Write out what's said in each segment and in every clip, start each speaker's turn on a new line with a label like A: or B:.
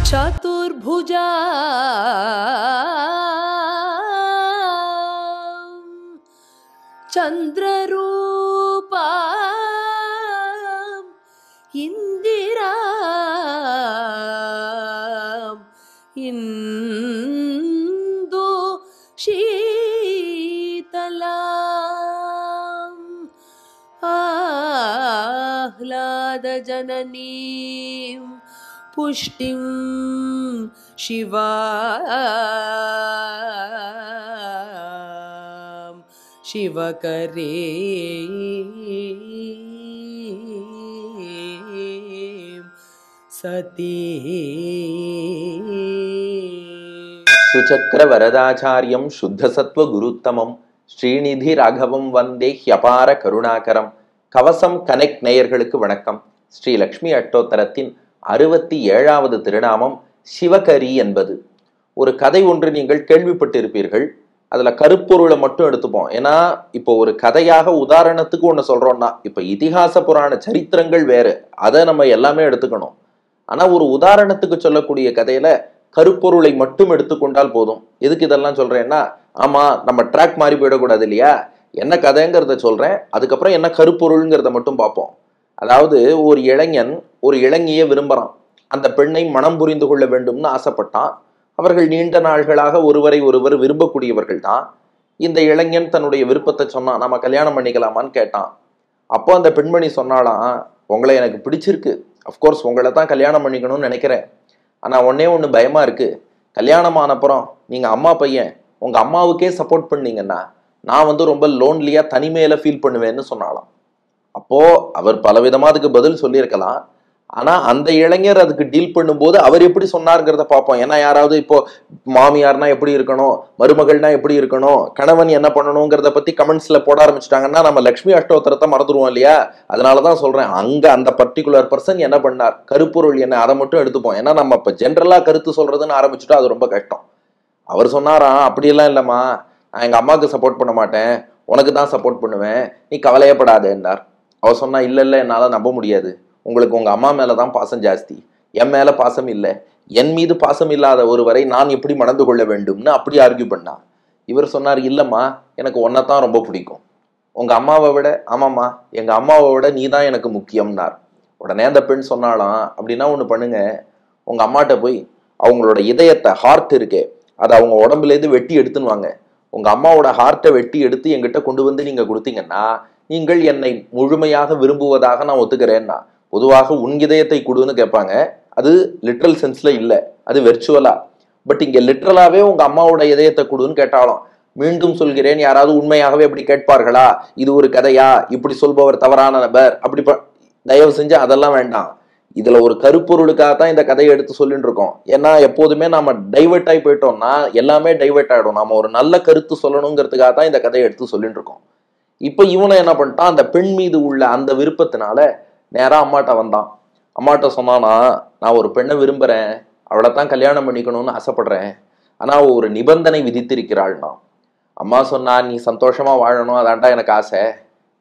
A: चतुर्भुजा चंद्ररूपा इंदिरा इंदु शीतला आह्लाद जननी पुष्टिं शिवा शिवकरे सती
B: सुचक्र वरदाचार्यं शुद्धसत्व गुरुत्तमं श्रीनिधि राघवं वंदे ह्यपार करुणाकरम. கவசம் கனெக்ட் நேயர்களுக்கு வணக்கம். ஸ்ரீ லக்ஷ்மி அஷ்டோத்தரத்தின் 67வது திருநாமம் சிவகரி என்பது. ஒரு கதை ஒன்று நீங்கள் கேள்விப்பட்டிருப்பீர்கள். அதுல கருப்பொருளை மட்டும் எடுத்துப்போம். ஏன்னா இப்போ ஒரு கதையாக உதாரணத்துக்கு ஒண்ணு சொல்றோம்னா, இப்ப இதிகாச புராண சரித்திரங்கள் வேறு, அதை நம்ம எல்லாமே எடுத்துக்கணும். ஆனா ஒரு உதாரணத்துக்கு சொல்லக்கூடிய கதையில கருப்பொருளை மட்டும் எடுத்துக்கொண்டால் போதும். எதுக்கு இதெல்லாம் சொல்றேன்னா, ஆமா நம்ம ட்ராக் மாறி போயிடக்கூடாது இல்லையா? என்ன கதைங்கிறத சொல்றேன், அதுக்கப்புறம் என்ன கருப்பொருள்ங்கிறத மட்டும் பார்ப்போம். அதாவது ஒரு இளைஞன் ஒரு இளைஞியை விரும்புறான். அந்த பெண்ணை மனம் புரிந்து கொள்ள வேண்டும்னு ஆசைப்பட்டான். அவர்கள் நீண்ட நாள்களாக ஒருவரை ஒருவர் விரும்பக்கூடியவர்கள் தான். இந்த இளைஞன் தன்னுடைய விருப்பத்தை சொன்னான், நம்ம கல்யாணம் பண்ணிக்கலாமான்னு கேட்டான். அப்போ அந்த பெண்மணி சொன்னாலாம், உங்களை எனக்கு பிடிச்சிருக்கு, அஃப்கோர்ஸ் உங்களை தான் கல்யாணம் பண்ணிக்கணும்னு நினைக்கிறேன். ஆனால் ஒன்னே ஒன்று பயமா இருக்கு, கல்யாணம் ஆனப்புறம் நீங்க அம்மா பையன் உங்க அம்மாவுக்கே சப்போர்ட் பண்ணீங்கன்னா நான் ரொம்ப லோன்லியா தனிமையில ஃபீல் பண்ணுவேன்னு சொன்னாலாம். அப்போ அவர் பலவிதமா அதுக்கு பதில் சொல்லியிருக்கலாம். ஆனா அந்த இளைஞர் அதுக்கு டீல் பண்ணும்போது அவர் எப்படி சொன்னார்ங்கிறத பார்ப்போம். ஏன்னா யாராவது இப்போ மாமியார்னா எப்படி இருக்கணும், மருமகள்னா எப்படி இருக்கணும், கணவன் என்ன பண்ணணுங்கிறத பத்தி கமெண்ட்ஸ்ல போட ஆரம்பிச்சுட்டாங்கன்னா நம்ம லக்ஷ்மி அஷ்டோத்தரத்தை மறந்துடுவோம் இல்லையா? அதனாலதான் சொல்றேன், அங்க அந்த பர்டிகுலர் பர்சன் என்ன பண்ணார், கருப்பொருள் என்ன, அதை மட்டும் எடுத்துப்போம். ஏன்னா நம்ம இப்ப ஜென்ரலா கருத்து சொல்றதுன்னு ஆரம்பிச்சுட்டா அது ரொம்ப கஷ்டம். அவர் சொன்னாராம், அப்படியெல்லாம் இல்லம்மா, நான் எங்க அம்மாவுக்கு சப்போர்ட் பண்ண மாட்டேன், உனக்கு தான் சப்போர்ட் பண்ணுவேன், நீ கவலையப்படாதேன்னார். அவர் சொன்னா, இல்ல இல்ல என்னால நம்ப முடியாது, உங்களுக்கு உங்க அம்மா மேலதான் பாசம் ஜாஸ்தி, என் மேல பாசம் இல்லை, என் மீது பாசம் இல்லாத ஒருவரை நான் எப்படி மணந்து கொள்ள வேண்டும்னு அப்படி ஆர்கியூ பண்ணா. இவர் சொன்னார், இல்லம்மா எனக்கு ஒன்னதான் ரொம்ப பிடிக்கும், உங்க அம்மாவை விட, ஆமாம்மா எங்க அம்மாவை விட நீ தான் எனக்கு முக்கியம்னார். உடனே அந்த பெண் சொன்னாலாம், அப்படின்னா ஒண்ணு பண்ணுங்க, உங்க அம்மாட்ட போய் அவங்களோட இதயத்தை, ஹார்ட் இருக்கே, அதை அவங்க உடம்புல இருந்து வெட்டி எடுத்துன்னு வாங்க. உங்க அம்மாவோட ஹார்ட்டை வெட்டி எடுத்து என்கிட்ட கொண்டு வந்து நீங்க கொடுத்தீங்கன்னா நீங்கள் என்னை முழுமையாக விரும்புவதாக நான் ஒத்துக்கிறேன்னா. பொதுவாக உன் இதயத்தை கொடுன்னு கேட்பாங்க, அது லிட்ரல் சென்ஸ்ல இல்லை, அது வெர்ச்சுவலா. பட் இங்க லிட்ரலாவே உங்க அம்மாவோட இதயத்தை கொடுன்னு கேட்டாலும், மீண்டும் சொல்கிறேன், யாராவது உண்மையாகவே அப்படி கேட்பார்களா? இது ஒரு கதையா, இப்படி சொல்பவர் தவறான நபர், அப்படி தயவு செஞ்சு அதெல்லாம் வேண்டாம். இதுல ஒரு கருப்பொருளுக்காக தான் இந்த கதையை எடுத்து சொல்லிட்டு இருக்கோம். ஏன்னா எப்போதுமே நாம டைவெர்ட் ஆகி போயிட்டோம்னா எல்லாமே டைவெர்ட் ஆயிடும். நாம ஒரு நல்ல கருத்து சொல்லணுங்கிறதுக்காக தான் இந்த கதையை எடுத்து சொல்லிட்டு இருக்கோம். இப்ப இவனை என்ன பண்ணிட்டான், அந்த பெண் மீது உள்ள அந்த விருப்பத்தினால நேரா அம்மாட்ட வந்தான். அம்மாட்ட சொன்னானா, நான் ஒரு பெண்ணை விரும்புறேன், அவளை தான் கல்யாணம் பண்ணிக்கணும்னு ஆசைப்படுறேன், ஆனா ஒரு நிபந்தனை விதித்திருக்கிறாள்னா. அம்மா சொன்னா, நீ சந்தோஷமா வாழணும், அதான்டா எனக்கு ஆசை,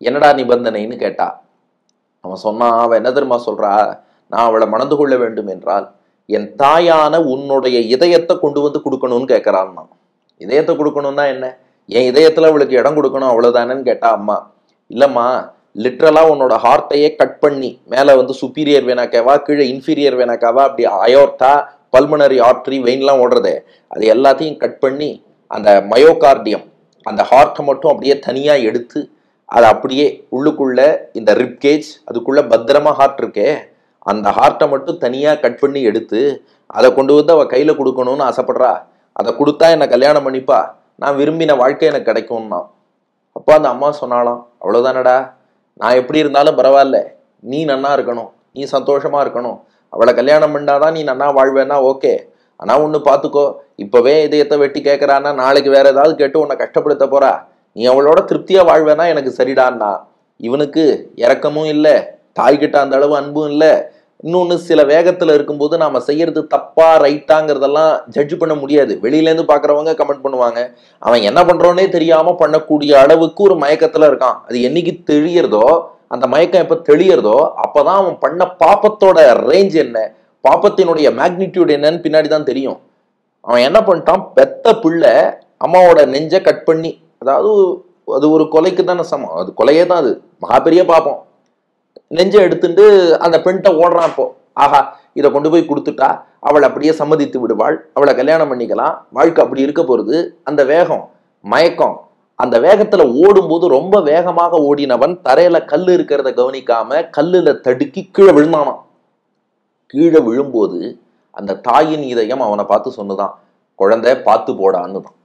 B: என்னடா நிபந்தனைன்னு கேட்டா. அவன் சொன்னான், அவன் என்ன தெரியுமா சொல்றா, நான் அவளை மணந்து கொள்ள வேண்டும் என்றால் என் தாயான உன்னுடைய இதயத்தை கொண்டு வந்து கொடுக்கணும்னு கேட்கறான்னா. இதயத்தை கொடுக்கணும்னா என்ன, என் இதயத்துல அவளுக்கு இடம் கொடுக்கணும் அவ்வளவுதானேன்னு கேட்டா அம்மா. இல்லம்மா, லிட்ரலா உன்னோட ஹார்ட்டையே கட் பண்ணி மேல சுப்பீரியர் வேணாக்காவா கீழே இன்ஃபீரியர் வேணாக்காவா அப்படி அயோர்டா பல்மனரி ஆர்டரி வெயின்லாம் ஓடுறதே, அது எல்லாத்தையும் கட் பண்ணி அந்த மயோகார்டியம் அந்த ஹார்ட்டை மட்டும் அப்படியே தனியா எடுத்து அதை அப்படியே உள்ளுக்குள்ள இந்த ரிப்கேஜ் அதுக்குள்ள பத்திரமா ஹார்ட் இருக்கே, அந்த ஹார்ட்டை மட்டும் தனியா கட் பண்ணி எடுத்து அதை கொண்டு வந்து அவ கையில கொடுக்கணும்னு ஆசைப்படுறா. அதை கொடுத்தா என்ன கல்யாணம் பண்ணிப்பா, நான் விரும்பின வாழ்க்கை எனக்கு கிடைக்கும்னா. அப்பா அந்த அம்மா சொன்னாலாம், அவ்வளவுதானடா, நான் எப்படி இருந்தாலும் பரவாயில்ல, நீ நன்னா இருக்கணும், நீ சந்தோஷமா இருக்கணும், அவளை கல்யாணம் பண்ணாதான் நீ நன்னா வாழ்வேன்னா ஓகே. ஆனா ஒண்ணு பாத்துக்கோ, இப்பவே இதயத்தை வெட்டி கேட்கறான்னா நாளைக்கு வேற ஏதாவது கேட்டு உன்னை கஷ்டப்படுத்த போறா, நீ அவளோட திருப்தியா வாழ்வேனா எனக்கு சரிடான்னா. இவனுக்கு இறக்கமும் இல்லை, தாய்கிட்ட அந்த அளவு அன்பும் இல்லை, இன்னொன்னு சில வேகத்துல இருக்கும்போது நாம செய்யறது தப்பா ரைட்டாங்கிறதெல்லாம் ஜட்ஜ் பண்ண முடியாது. வெளியில இருந்து பாக்குறவங்க கமெண்ட் பண்ணுவாங்க. அவன் என்ன பண்றோன்னே தெரியாம பண்ணக்கூடிய அளவுக்கு ஒரு மயக்கத்துல இருக்கான். அது என்னைக்கு தெளியறதோ, அந்த மயக்கம் எப்ப தெளியறதோ அப்பதான் அவன் பண்ண பாப்பத்தோட ரேஞ்ச் என்ன, பாப்பத்தினுடைய மேக்னிடியூட் என்னன்னு பின்னாடிதான் தெரியும். அவன் என்ன பண்ணிட்டான், பெத்த பிள்ளை அம்மாவோட நெஞ்ச கட் பண்ணி, அதாவது அது ஒரு கொலைக்கு தானே சமம், அது கொலையே தான், அது மகா பெரிய பாப்பம். நெஞ்ச எடுத்துட்டு அந்த பெண்கிட்ட ஓடுறான். இப்போ ஆஹா, இதை கொண்டு போய் கொடுத்துட்டா அவள் அப்படியே சம்மதித்து விடுவாள், அவளை கல்யாணம் பண்ணிக்கலாம், வாழ்க்கை அப்படி இருக்க போறது. அந்த வேகம், மயக்கம், அந்த வேகத்துல ஓடும்போது ரொம்ப வேகமாக ஓடினவன் தரையில கல்லு இருக்கிறத கவனிக்காம கல்லுல தடுக்கி கீழே விழுந்தானான். கீழே விழும்போது அந்த தாயின் இதயம் அவனை பார்த்து சொன்னதான், குழந்தை பார்த்து போடான்னு தான்.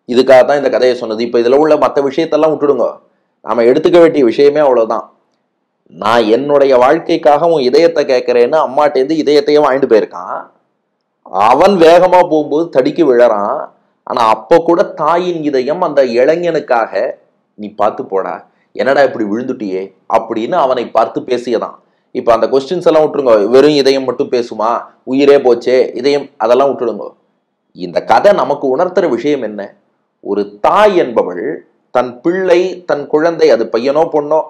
B: இதுக்காக தான் இந்த கதையை சொன்னது. இப்ப இதுல உள்ள மற்ற விஷயத்தெல்லாம் விட்டுடுங்க, நாம எடுத்துக்க வேண்டிய விஷயமே அவ்வளவுதான். நான் என்னுடைய வாழ்க்கைக்காக உன் இதயத்தை கேட்கறேன்னு அம்மாட்டேந்து இதயத்தையும் வாங்கிட்டு போயிருக்கான். அவன் வேகமா போகும்போது தடுக்கி விழறான். ஆனா அப்ப கூட தாயின் இதயம் அந்த இளைஞனுக்காக, நீ பார்த்து போடா, என்னடா இப்படி விழுந்துட்டியே அப்படின்னு அவனை பார்த்து பேசியதான். இப்ப அந்த கொஸ்டின்ஸ் எல்லாம் விட்டுருங்க, வெறும் இதயம் மட்டும் பேசுமா, உயிரே போச்சே இதயம், அதெல்லாம் விட்டுடுங்க. இந்த கதை நமக்கு உணர்த்துற விஷயம் என்ன, ஒரு தாய் என்பவள் தன் பிள்ளை, தன் குழந்தை, அது பையனோ பொண்ணோ,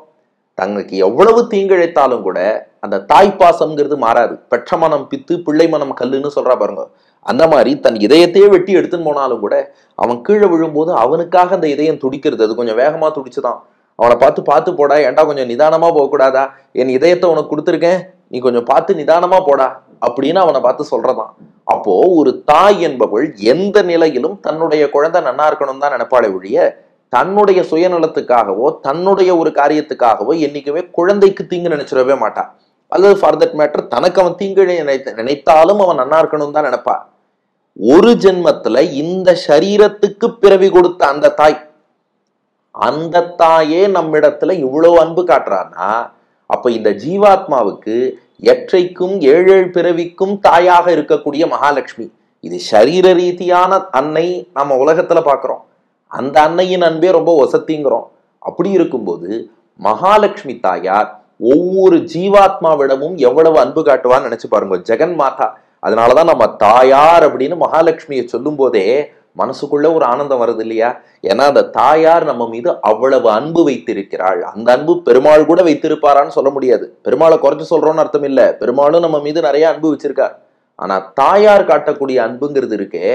B: தங்களுக்கு எவ்வளவு தீங்கிழைத்தாலும் கூட அந்த தாய்ப்பாசம்ங்கிறது மாறாது. பெற்ற மனம் பித்து, பிள்ளை மனம் கல்லுன்னு சொல்றா பாருங்க. அந்த மாதிரி தன் இதயத்தையே வெட்டி எடுத்துன்னு போனாலும் கூட அவன் கீழே விழும்போது அவனுக்காக அந்த இதயம் துடிக்கிறது. அது கொஞ்சம் வேகமா துடிச்சுதான். அவனை பார்த்து போடா, ஏன்டா கொஞ்சம் நிதானமா போகக்கூடாதா, என் இதயத்தை உனக்கு கொடுத்துருக்கேன், நீ கொஞ்சம் பார்த்து நிதானமா போடா அப்படின்னு அவனை பார்த்து சொல்றதான். அப்போ ஒரு தாய் என்பவள் எந்த நிலையிலும் தன்னுடைய குழந்தை நன்னா இருக்கணும் தான் நினைப்பாளே ஒழிய, தன்னுடைய சுயநலத்துக்காகவோ தன்னுடைய ஒரு காரியத்துக்காகவோ என்னைக்குமே குழந்தைக்கு தீங்கு நினைச்சிடவே மாட்டான். அல்லது ஃபார் தட் மேட்டர் தனக்கு அவன் தீங்கு நினைத்தாலும் அவன் நன்னா இருக்கணும் தான் நினைப்பா. ஒரு ஜென்மத்துல இந்த சரீரத்துக்கு பிறவி கொடுத்த அந்த தாயே நம்மிடத்துல இவ்வளவு அன்பு காட்டுறான்னா, அப்ப இந்த ஜீவாத்மாவுக்கு எற்றைக்கும் 7 பிறவிக்கும் தாயாக இருக்கக்கூடிய மகாலட்சுமி. இது சரீர ரீதியான அன்னை நம்ம உலகத்துல பாக்குறோம். அந்த அன்னையின் அன்பே ரொம்ப வசதிங்கிறோம். அப்படி இருக்கும்போது மகாலட்சுமி தாயார் ஒவ்வொரு ஜீவாத்மாவிடமும் எவ்வளவு அன்பு காட்டுவான்னு நினைச்சு பாருங்க. ஜெகன் மாதா. அதனாலதான் நம்ம தாயார் அப்படின்னு மகாலட்சுமியை சொல்லும் போதே மனசுக்குள்ள ஒரு ஆனந்தம் வருது இல்லையா? ஏன்னா அந்த தாயார் நம்ம மீது அவ்வளவு அன்பு வைத்திருக்கிறாள். அந்த அன்பு பெருமாள் கூட வைத்திருப்பாரான்னு சொல்ல முடியாது. பெருமாளை குறைச்சு சொல்றோம்னு அர்த்தம் இல்ல, பெருமாளும் நம்ம மீது நிறைய அன்பு வச்சிருக்கார். ஆனா தாயார் காட்டக்கூடிய அன்புங்கிறது இருக்கே,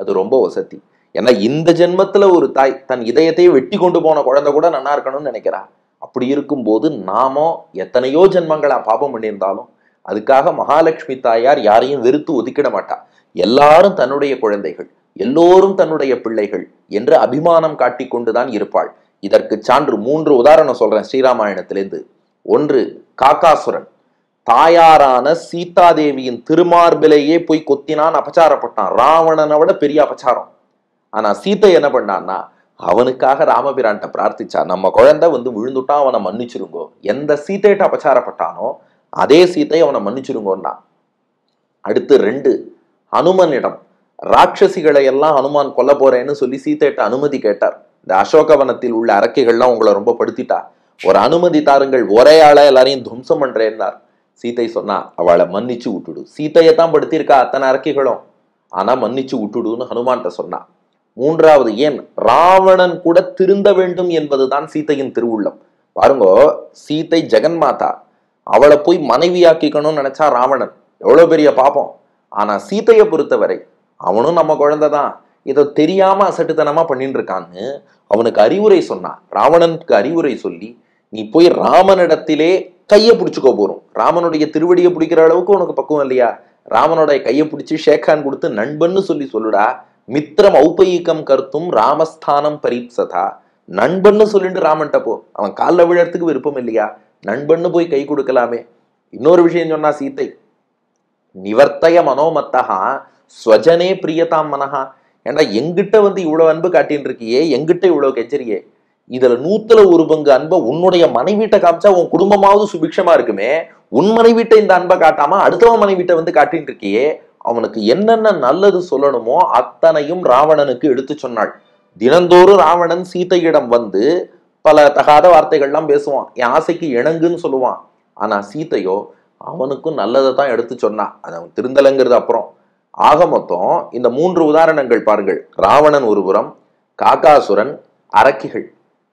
B: அது ரொம்ப வசதி. ஏன்னா இந்த ஜென்மத்துல ஒரு தாய் தன் இதயத்தையே வெட்டி கொண்டு போன குழந்தை கூட நல்லா இருக்கணும்னு நினைக்கிறா. அப்படி இருக்கும்போது நாமோ எத்தனையோ ஜென்மங்களா பாபம் பண்ணியிருந்தாலும் அதுக்காக மகாலட்சுமி தாயார் யாரையும் வெறுத்து ஒதுக்கிட மாட்டா. எல்லாரும் தன்னுடைய குழந்தைகள், எல்லோரும் தன்னுடைய பிள்ளைகள் என்று அபிமானம் காட்டி கொண்டுதான் இருப்பாள். இதற்கு சான்று 3 உதாரணம் சொல்றேன் ஸ்ரீராமாயணத்திலிருந்து. 1, காக்காசுரன். தாயாரான சீதாதேவியின் திருமார்பிலேயே போய் கொத்தினான், அபச்சாரப்பட்டான். ராவணனை விட பெரிய அபச்சாரம். ஆனா சீத்தை என்ன பண்ணான்னா, அவனுக்காக ராமபிரான்ட்ட பிரார்த்திச்சா, நம்ம குழந்தை விழுந்துட்டான், அவனை மன்னிச்சிருங்கோ. எந்த சீத்தையிட்ட அபச்சாரப்பட்டானோ அதே சீத்தை அவனை மன்னிச்சிருங்கோன்னா. அடுத்து 2, ஹனுமனிடம் ராட்சசிகளை எல்லாம் ஹனுமான் கொல்ல போறேன்னு சொல்லி சீத்தையிட்ட அனுமதி கேட்டார். இந்த அசோகவனத்தில் உள்ள அரக்கைகள்லாம் உங்களை ரொம்ப படுத்திட்டா, ஒரு அனுமதி தாருங்கள், ஒரே ஆள எல்லாரையும் துவம்சம் பண்றேன்னார். சீத்தை சொன்னா, அவளை மன்னிச்சு விட்டுடு. சீத்தையத்தான் படுத்திருக்கா அத்தனை அரக்கைகளும், ஆனா மன்னிச்சு விட்டுடுன்னு ஹனுமான்ட்ட சொன்னா. 3வது, ஏன் ராவணன் கூட திருந்த வேண்டும் என்பதுதான் சீத்தையின் திருவுள்ளம். பாருங்கோ, சீத்தை ஜெகன்மாதா, அவளை போய் மனைவியாக்கிக்கணும்னு நினைச்சா ராவணன், எவ்வளவு பெரிய பாப்பம். ஆனா சீத்தையை பொறுத்தவரை அவனும் நம்ம குழந்தைதான், இதை தெரியாம அசட்டுத்தனமா பண்ணிட்டு இருக்கான்னு அவனுக்கு அறிவுரை சொன்னான். ராவணனுக்கு அறிவுரை சொல்லி, நீ போய் ராமனிடத்திலே கையை பிடிச்சுக்கோ போறோம். ராமனுடைய திருவடியை பிடிக்கிற அளவுக்கு உனக்கு பக்குவம் இல்லையா? ராமனுடைய கையை பிடிச்சி ஷேக்கான் கொடுத்து நண்பன்னு சொல்லுடா. மித்திரம் ஔபயிக்கம் கருத்தும் ராமஸ்தானம் பரீப்சதா. நண்பன்னு சொல்லிட்டு ராமன்ட்ட போ. அவன் காலில் விழறதுக்கு விருப்பம் இல்லையா? நண்பன்னு போய் கை கொடுக்கலாமே. இன்னொரு விஷயம் சொன்னா சீத்தை, நிவர்த்தய மனோமத்தகா ஸ்வஜனே பிரியதாம் மனஹா. ஏண்டா எங்கிட்ட இவ்வளவு அன்பு காட்டின்னு இருக்கியே, எங்கிட்ட இவ்வளவு கெஞ்சரியே, இதுல 100ல் 1 பங்கு அன்பை உன்னுடைய மனைவிட்ட காமிச்சா உன் குடும்பமாவது சுபிக்ஷமா இருக்குமே. உன் மனைவிட்ட இந்த அன்பை காட்டாம அடுத்தவன் மனைவிட்ட காட்டின்னு இருக்கியே. அவனுக்கு என்னென்ன நல்லது சொல்லணுமோ அத்தனையும் ராவணனுக்கு எடுத்து சொன்னாள். தினந்தோறும் ராவணன் சீத்தையிடம் பல தகாத வார்த்தைகள்லாம் பேசுவான், என் ஆசைக்கு இணங்குன்னு சொல்லுவான். ஆனா சீத்தையோ அவனுக்கும் நல்லதை தான் எடுத்து சொன்னான். அது அவன் திருந்தலங்கிறது அப்புறம். ஆக மொத்தம் இந்த 3 உதாரணங்கள் பாருங்கள். ராவணன் ஒரு புறம், காகாசுரன், அரக்கிகள்,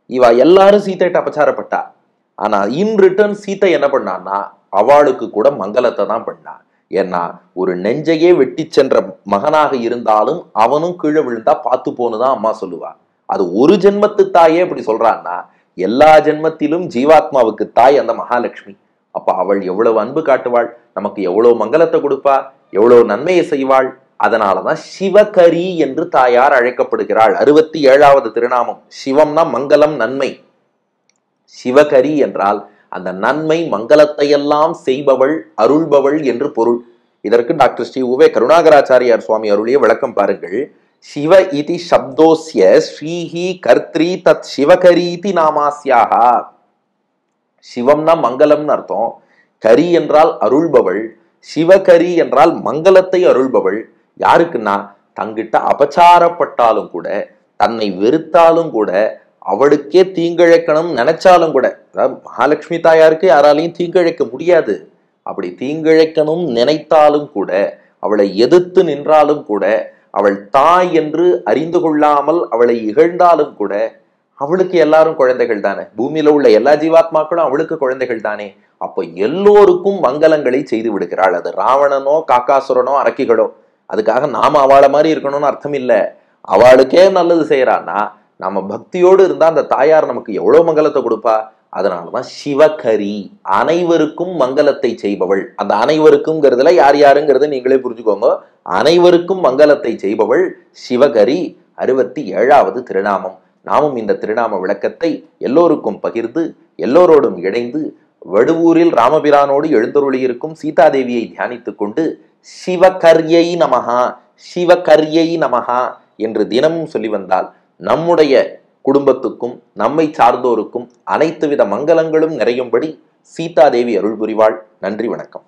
B: இவ எல்லாரும் சீதைட்ட அபச்சாரப்பட்டா. ஆனா இன் ரிட்டர்ன் சீத்தை என்ன பண்ணான்னா அவளுக்கு கூட மங்களத்தை தான் பண்ணா. ஏன்னா ஒரு நெஞ்சையே வெட்டி சென்ற மகனாக இருந்தாலும் அவனும் கீழே விழுந்தா பார்த்து போனுதான் அம்மா சொல்லுவா. அது ஒரு ஜென்மத்து தாயே அப்படி சொல்றான்னா எல்லா ஜென்மத்திலும் ஜீவாத்மாவுக்கு தாய் அந்த மகாலட்சுமி. அப்ப அவள் எவ்வளவு அன்பு காட்டுவாள், நமக்கு எவ்வளவு மங்களத்தை கொடுப்பா, எவ்வளவு நன்மையை செய்வாள். அதனாலதான் சிவகரி என்று தாயார் அழைக்கப்படுகிறாள். 67வது திருநாமம். சிவம்னா மங்களம், நன்மை. சிவகரி என்றால் அந்த நன்மை மங்களத்தை எல்லாம் செய்பவள், அருள்பவள் என்று பொருள். இதற்கு டாக்டர் ஸ்ரீ உவே கருணாகராச்சாரியார் சுவாமி அருளிய விளக்கம் பாருங்கள். சிவ இதி சப்தோஸ்ய ஸ்ரீஹி கர்த்ரி தத் சிவகரீதி நாமாஸ்யாஹா. சிவம்னா மங்களம்னு அர்த்தம். கரி என்றால் அருள்பவள். சிவகரி என்றால் மங்களத்தை அருள்பவள். யாருக்குன்னா தங்கிட்ட அபச்சாரப்பட்டாலும் கூட, தன்னை வெறுத்தாலும் கூட, அவளுக்கே தீங்கிழைக்கணும் நினைச்சாலும் கூட, அதாவது மகாலட்சுமி தாயாருக்கு யாராலையும் தீங்கிழைக்க முடியாது. அப்படி தீங்கிழைக்கணும் நினைத்தாலும் கூட, அவளை எதிர்த்து நின்றாலும் கூட, அவள் தாய் என்று அறிந்து கொள்ளாமல் அவளை இகழ்ந்தாலும் கூட, அவளுக்கு எல்லாரும் குழந்தைகள் தானே. பூமியில உள்ள எல்லா ஜீவாத்மாக்களும் அவளுக்கு குழந்தைகள் தானே. அப்போ எல்லோருக்கும் மங்களங்களை செய்து விடுகிறாள். அது ராவணனோ காக்காசுரனோ அரக்கிகளோ. அதுக்காக நாம அவளை மாதிரி இருக்கணும்னு அர்த்தம் இல்லை. அவளுக்கே நல்லது செய்யறான்னா நம்ம பக்தியோடு இருந்தா அந்த தாயார் நமக்கு எவ்வளவு மங்களத்தை கொடுப்பா. அதனாலதான் சிவகரி, அனைவருக்கும் மங்களத்தை செய்பவள். அந்த அனைவருக்கும்ங்கிறதுல யார் யாருங்கிறத நீங்களே புரிஞ்சுக்கோங்க. அனைவருக்கும் மங்களத்தை செய்பவள் சிவகரி. 67வது திருநாமம். நாமும் இந்த திருநாம விளக்கத்தை எல்லோருக்கும் பகிர்ந்து எல்லோரோடும் இணைந்து வடுவூரில் ராமபிரானோடு எழுந்தருளியிருக்கும் சீதாதேவியை தியானித்துக் கொண்டு சிவகர்யை நமஹா, சிவகர்யை நமஹா என்று தினமும் சொல்லி வந்தால் நம்முடைய குடும்பத்துக்கும் நம்மை சார்ந்தோருக்கும் அனைத்து வித மங்களங்களும் நிறையும்படி சீதாதேவி அருள் புரிவாள். நன்றி, வணக்கம்.